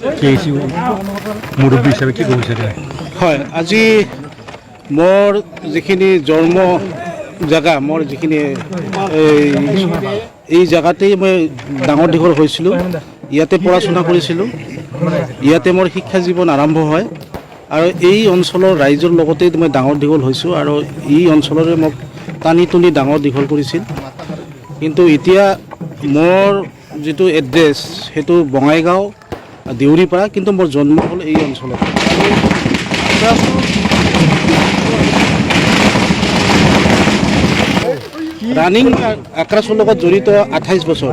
মুৰব্বী হিচাপে কি ক'ব বিচাৰে? হয়, আজি মোৰ যিখিনি জন্ম জেগা, মোৰ যিখিনি এই জেগাতেই মই ডাঙৰ দীঘল হৈছিলোঁ, ইয়াতে পঢ়া শুনা কৰিছিলোঁ, ইয়াতে মোৰ শিক্ষা জীৱন আৰম্ভ হয় আৰু এই অঞ্চলৰ ৰাইজৰ লগতেই মই ডাঙৰ দীঘল হৈছোঁ আৰু এই অঞ্চলৰে মোক টানি টুনি ডাঙৰ দীঘল কৰিছিল। কিন্তু এতিয়া মোৰ যিটো এড্ৰেছ সেইটো বঙাইগাঁও দেউৰীপাৰা, কিন্তু মোৰ জন্ম হ'ল এই অঞ্চলত। ৰানিং আক্ৰাছৰ লগত জড়িত 28 বছৰ।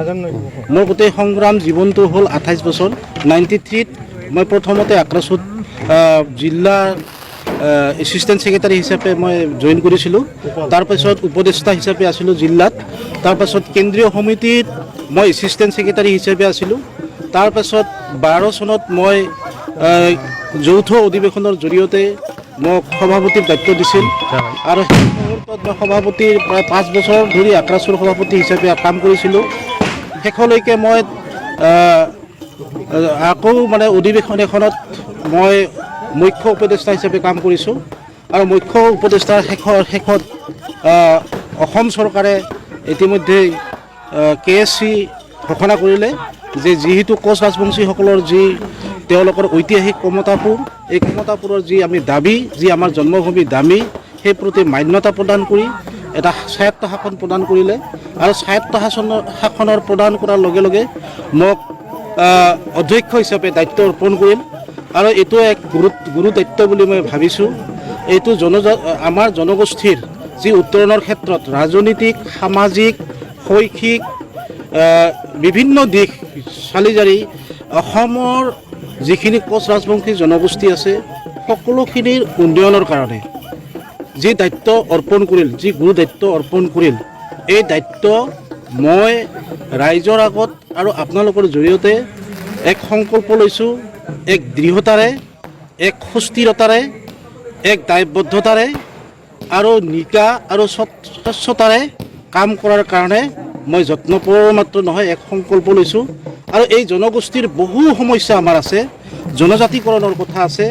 মোৰ গোটেই সংগ্ৰাম জীৱনটো হ'ল 28 বছৰ। 93ত মই প্ৰথমতে আক্ৰাছত জিলা এছিষ্টেণ্ট ছেক্ৰেটাৰী হিচাপে মই জইন কৰিছিলোঁ। তাৰপাছত উপদেষ্টা হিচাপে আছিলোঁ জিলাত। তাৰপাছত কেন্দ্ৰীয় সমিতিত মই এছিষ্টেণ্ট ছেক্ৰেটাৰী হিচাপে আছিলোঁ। তাৰপাছত 12 চনত মই যৌথ অধিৱেশনৰ জৰিয়তে মোক সভাপতিৰ দায়িত্ব দিছিল আৰু সেই মুহূৰ্তত মই সভাপতিৰ প্ৰায় 5 বছৰ ধৰি আক্ৰাছৰ সভাপতি হিচাপে কাম কৰিছিলোঁ। শেষলৈকে মই আকৌ মানে অধিৱেশন এখনত মই মুখ্য উপদেষ্টা হিচাপে কাম কৰিছোঁ আৰু মুখ্য উপদেষ্টাৰ শেষত অসম চৰকাৰে ইতিমধ্যে KSC ঘোষণা কৰিলে যে যিহেতু কোচ ৰাজবংশীসকলৰ যি তেওঁলোকৰ ঐতিহাসিক কমতাপুৰ, এই কমতাপুৰৰ যি আমি দাবী, যি আমাৰ জন্মভূমি দাবী, সেই প্ৰতি মান্যতা প্ৰদান কৰি এটা স্বায়ত্ত শাসন প্ৰদান কৰিলে আৰু স্বায়ত্ত শাসনৰ প্ৰদান কৰাৰ লগে লগে মোক অধ্যক্ষ হিচাপে দায়িত্ব অৰ্পণ কৰিল আৰু এইটো এক গুৰু দায়িত্ব বুলি মই ভাবিছোঁ। এইটো আমাৰ জনগোষ্ঠীৰ যি উত্তৰণৰ ক্ষেত্ৰত ৰাজনৈতিক, সামাজিক, শৈক্ষিক বিভিন্ন দিশ চালি জাৰি অসমৰ যিখিনি কোচ ৰাজবংশী জনগোষ্ঠী আছে সকলোখিনিৰ উন্নয়নৰ কাৰণে যি দায়িত্ব অৰ্পণ কৰিল, যি গুৰু দায়িত্ব অৰ্পণ কৰিল, এই দায়িত্ব মই ৰাইজৰ আগত আৰু আপোনালোকৰ জৰিয়তে এক সংকল্প লৈছোঁ, এক দৃঢ়তাৰে, এক সুস্থিৰতাৰে, এক দায়বদ্ধতাৰে আৰু নিকা আৰু স্বচ্ছতাৰে কাম কৰাৰ কাৰণে মই যত্নপৰ মাত্ৰ নহয়, এক সংকল্প লৈছোঁ। আৰু এই জনগোষ্ঠীৰ বহু সমস্যা আমাৰ আছে, জনজাতিকৰণৰ কথা আছে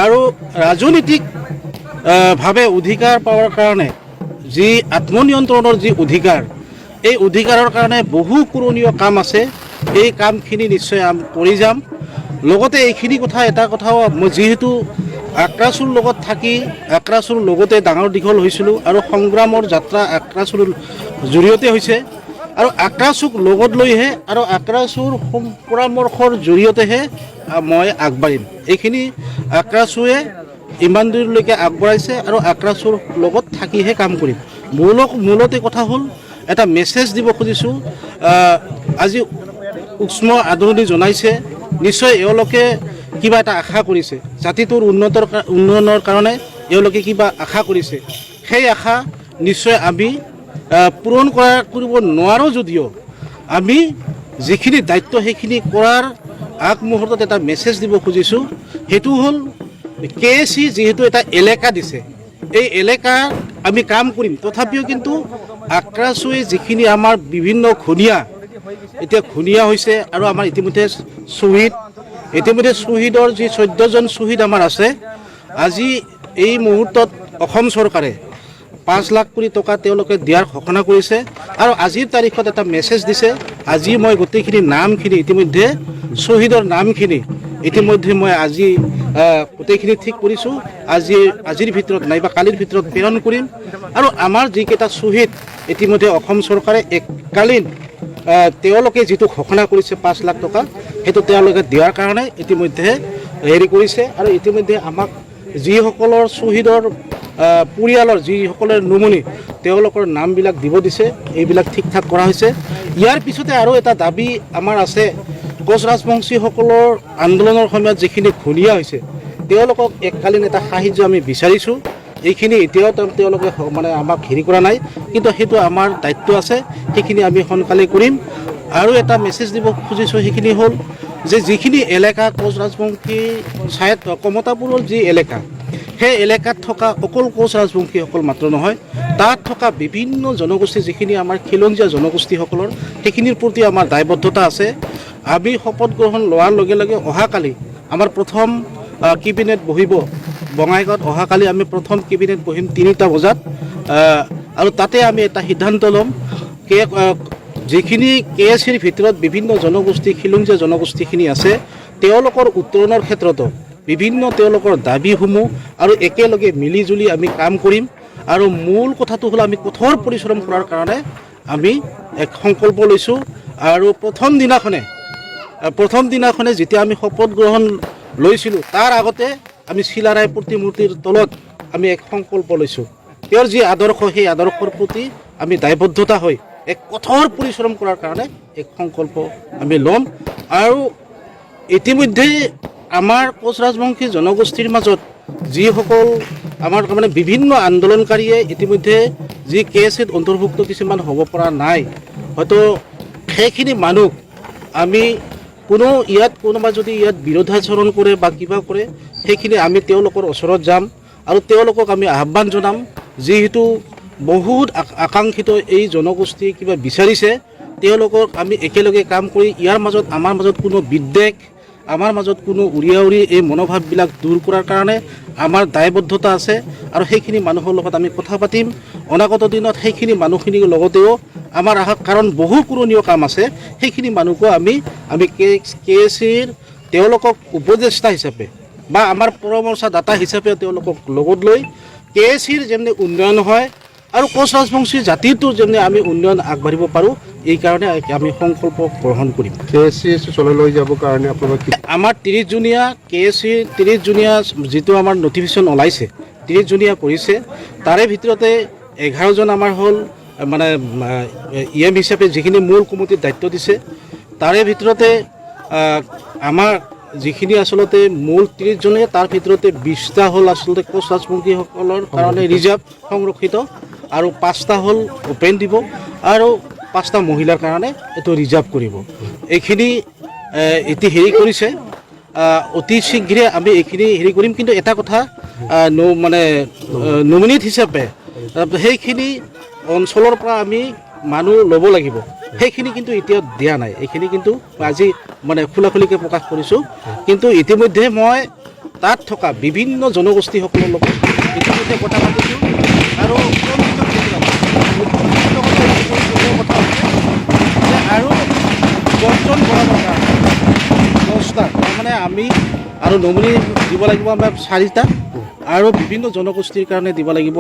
আৰু ৰাজনৈতিক ভাৱে অধিকাৰ পাৱাৰ কাৰণে যি আত্মনিয়ন্ত্ৰণৰ যি অধিকাৰ, এই অধিকাৰৰ কাৰণে বহু কৰণীয় কাম আছে। এই কামখিনি নিশ্চয় কৰি যাম। লগতে এইখিনি কথা, এটা কথাও মই যিহেতু আক্ৰাছৰ লগত থাকি আক্ৰাছৰ লগতে ডাঙৰ দীঘল হৈছিলোঁ আৰু সংগ্ৰামৰ যাত্ৰা আক্ৰাছৰ জৰিয়তে হৈছে আৰু আক্ৰাছক লগত লৈহে আৰু আক্ৰাছৰ পৰামৰ্শৰ জৰিয়তেহে মই আগবাঢ়িম। এইখিনি আক্ৰাছুৱে ইমান দূৰলৈকে আগবঢ়াইছে আৰু আক্ৰাছৰ লগত থাকিহে কাম কৰিম। মূলতে কথা হ'ল এটা মেছেজ দিব খুজিছোঁ। আজি উষ্ম আদৰণি জনাইছে, নিশ্চয় এওঁলোকে কিবা এটা আশা কৰিছে, জাতিটোৰ উন্নয়নৰ কাৰণে এওঁলোকে কিবা আশা কৰিছে। সেই আশা নিশ্চয় আমি পূৰণ কৰিব নোৱাৰোঁ যদিও আমি যিখিনি দায়িত্ব সেইখিনি কৰাৰ আগমুহূৰ্তত এটা মেছেজ দিব খুজিছোঁ। সেইটো হ'ল KSC যিহেতু এটা এলেকা দিছে, এই এলেকাত আমি কাম কৰিম, তথাপিও কিন্তু আক্ৰাছুৱে যিখিনি আমাৰ বিভিন্ন ঘূণীয়া, এতিয়া ঘূণীয়া হৈছে আৰু আমাৰ ইতিমধ্যে শ্বহীদৰ যি 14জন শ্বহীদ আমাৰ আছে। আজি এই মুহূৰ্তত অসম চৰকাৰে 5 লাখ কোটি টকা তেওঁলোকে দিয়াৰ ঘোষণা কৰিছে আৰু আজিৰ তাৰিখত এটা মেছেজ দিছে। আজি মই গোটেইখিনি নামখিনি ইতিমধ্যে শ্বহীদৰ নামখিনি ইতিমধ্যে মই আজি গোটেইখিনি ঠিক কৰিছোঁ। আজিৰ ভিতৰত নাইবা কালিৰ ভিতৰত প্ৰেৰণ কৰিম আৰু আমাৰ যিকেইটা শ্বহীদ ইতিমধ্যে অসম চৰকাৰে এককালীন তেওঁলোকে যিটো ঘোষণা কৰিছে 5 লাখ টকা, সেইটো তেওঁলোকে দিয়াৰ কাৰণে ইতিমধ্যে হেৰি কৰিছে আৰু ইতিমধ্যে আমাক যিসকলৰ শ্বহীদৰ পৰিয়ালৰ যিসকলৰ নমুনি তেওঁলোকৰ নামবিলাক দিব দিছে, এইবিলাক ঠিক ঠাক কৰা হৈছে। ইয়াৰ পিছতে আৰু এটা দাবী আমাৰ আছে, কোচ ৰাজবংশীসকলৰ আন্দোলনৰ সময়ত যিখিনি ঘূণীয়া হৈছে তেওঁলোকক এককালীন এটা সাহায্য আমি বিচাৰিছোঁ। এইখিনি এতিয়াও তেওঁলোকে মানে আমাক হেৰি কৰা নাই, কিন্তু সেইটো আমাৰ দায়িত্ব আছে, সেইখিনি আমি সোনকালে কৰিম। আৰু এটা মেছেজ দিব খুজিছোঁ, সেইখিনি হ'ল যে যিখিনি এলেকা কোচ ৰাজবংশী কমতাপুৰৰ যি এলেকা, সেই এলেকাত থকা অকল কোচ ৰাজবংশীসকল মাত্ৰ নহয়, তাত থকা বিভিন্ন জনগোষ্ঠী যিখিনি আমাৰ খিলঞ্জীয়া জনগোষ্ঠীসকলৰ সেইখিনিৰ প্ৰতি আমাৰ দায়বদ্ধতা আছে। আমি শপত গ্ৰহণ লোৱাৰ লগে লগে অহাকালি আমাৰ প্ৰথম কেবিনেট বহিব বঙাইগাঁৱত। অহাকালি আমি প্ৰথম কেবিনেট বহিম 3টা বজাত আৰু তাতে আমি এটা সিদ্ধান্ত ল'ম যিখিনি KSCৰ ভিতৰত বিভিন্ন জনগোষ্ঠী খিলঞ্জীয়া জনগোষ্ঠীখিনি আছে তেওঁলোকৰ উত্তৰণৰ ক্ষেত্ৰতো বিভিন্ন তেওঁলোকৰ দাবীসমূহ আৰু একেলগে মিলিজুলি আমি কাম কৰিম। আৰু মূল কথাটো হ'ল আমি কঠোৰ পৰিশ্ৰম কৰাৰ কাৰণে আমি এক সংকল্প লৈছোঁ। আৰু প্ৰথম দিনাখনে যেতিয়া আমি শপত গ্ৰহণ লৈছিলোঁ তাৰ আগতে আমি চিলাৰায় প্ৰতিমূৰ্তিৰ তলত আমি এক সংকল্প লৈছোঁ। তেওঁৰ যি আদৰ্শ সেই আদৰ্শৰ প্ৰতি আমি দায়বদ্ধতা হৈ এক কঠোৰ পৰিশ্ৰম কৰাৰ কাৰণে এক সংকল্প আমি ল'ম। আৰু ইতিমধ্যে আমাৰ কোচ ৰাজবংশী জনগোষ্ঠীৰ মাজত যিসকল আমাৰ তাৰমানে বিভিন্ন আন্দোলনকাৰীয়ে ইতিমধ্যে যি KSCত অন্তৰ্ভুক্ত কিছুমান হ'ব পৰা নাই, হয়তো সেইখিনি মানুহ আমি কোনোবা যদি ইয়াত বিৰোধাচৰণ কৰে বা কিবা কৰে সেইখিনি আমি তেওঁলোকৰ ওচৰত যাম আৰু তেওঁলোকক আমি আহ্বান জনাম। যিহেতু বহুত আকাংক্ষিত এই জনগোষ্ঠী কিবা বিচাৰিছে তেওঁলোকক আমি একেলগে কাম কৰি ইয়াৰ মাজত আমাৰ মাজত কোনো বিদ্বেষ আমাৰ মাজত কোনো উৰিয়াউৰি এই মনোভাৱবিলাক দূৰ কৰাৰ কাৰণে আমাৰ দায়বদ্ধতা আছে। আৰু সেইখিনি মানুহৰ লগত আমি কথা পাতিম অনাগত দিনত। সেইখিনি মানুহখিনিৰ লগতেও আমাৰ কাৰণ বহু পুৰণীয় কাম আছে সেইখিনি মানুহকো আমি KSCৰ তেওঁলোকক উপদেষ্টা হিচাপে বা আমাৰ পৰামৰ্শদাতা হিচাপে তেওঁলোকক লগত লৈ KSCৰ যেনে উন্নয়ন হয় আৰু কোচ ৰাজবংশী জাতিটো যেনে আমি উন্নয়ন আগবাঢ়িব পাৰোঁ এই কাৰণে আমি সংকল্প গ্ৰহণ কৰিম। KSC চলাই লৈ যাবৰ কাৰণে আপোনালোকে আমাৰ 30জনীয়া KSCৰ 30জনীয়া যিটো আমাৰ নটিফিকেশ্যন ওলাইছে 30জনীয়া কৰিছে তাৰে ভিতৰতে 11জন আমাৰ হ'ল মানে EM হিচাপে যিখিনি মূল কমিটিৰ দায়িত্ব দিছে। তাৰে ভিতৰতে আমাৰ যিখিনি আচলতে মূল 30জনে তাৰ ভিতৰতে 20টা হ'ল আচলতে কোচ ৰাজবংশীসকলৰ কাৰণে ৰিজাৰ্ভ সংৰক্ষিত আৰু 5টা হ'ল অপেন দিব আৰু 5টা মহিলাৰ কাৰণে এইটো ৰিজাৰ্ভ কৰিব। এইখিনি এতিয়া হেৰি কৰিছে অতি শীঘ্ৰে আমি এইখিনি হেৰি কৰিম। কিন্তু এটা কথা মানে নমিনেট হিচাপে সেইখিনি অঞ্চলৰ পৰা আমি মানুহ ল'ব লাগিব সেইখিনি কিন্তু এতিয়া দিয়া নাই। এইখিনি কিন্তু আজি মানে খোলাখুলিকৈ প্ৰকাশ কৰিছোঁ। কিন্তু ইতিমধ্যে মই তাত থকা বিভিন্ন জনগোষ্ঠীসকলৰ লগত ইতিমধ্যে কথা পাতিছোঁ আৰু আৰু 10জন বঢ়াবৰ কাৰণে 10টা তাৰমানে আমি আৰু নমিনি দিব লাগিব আমাৰ 4টা আৰু বিভিন্ন জনগোষ্ঠীৰ কাৰণে দিব লাগিব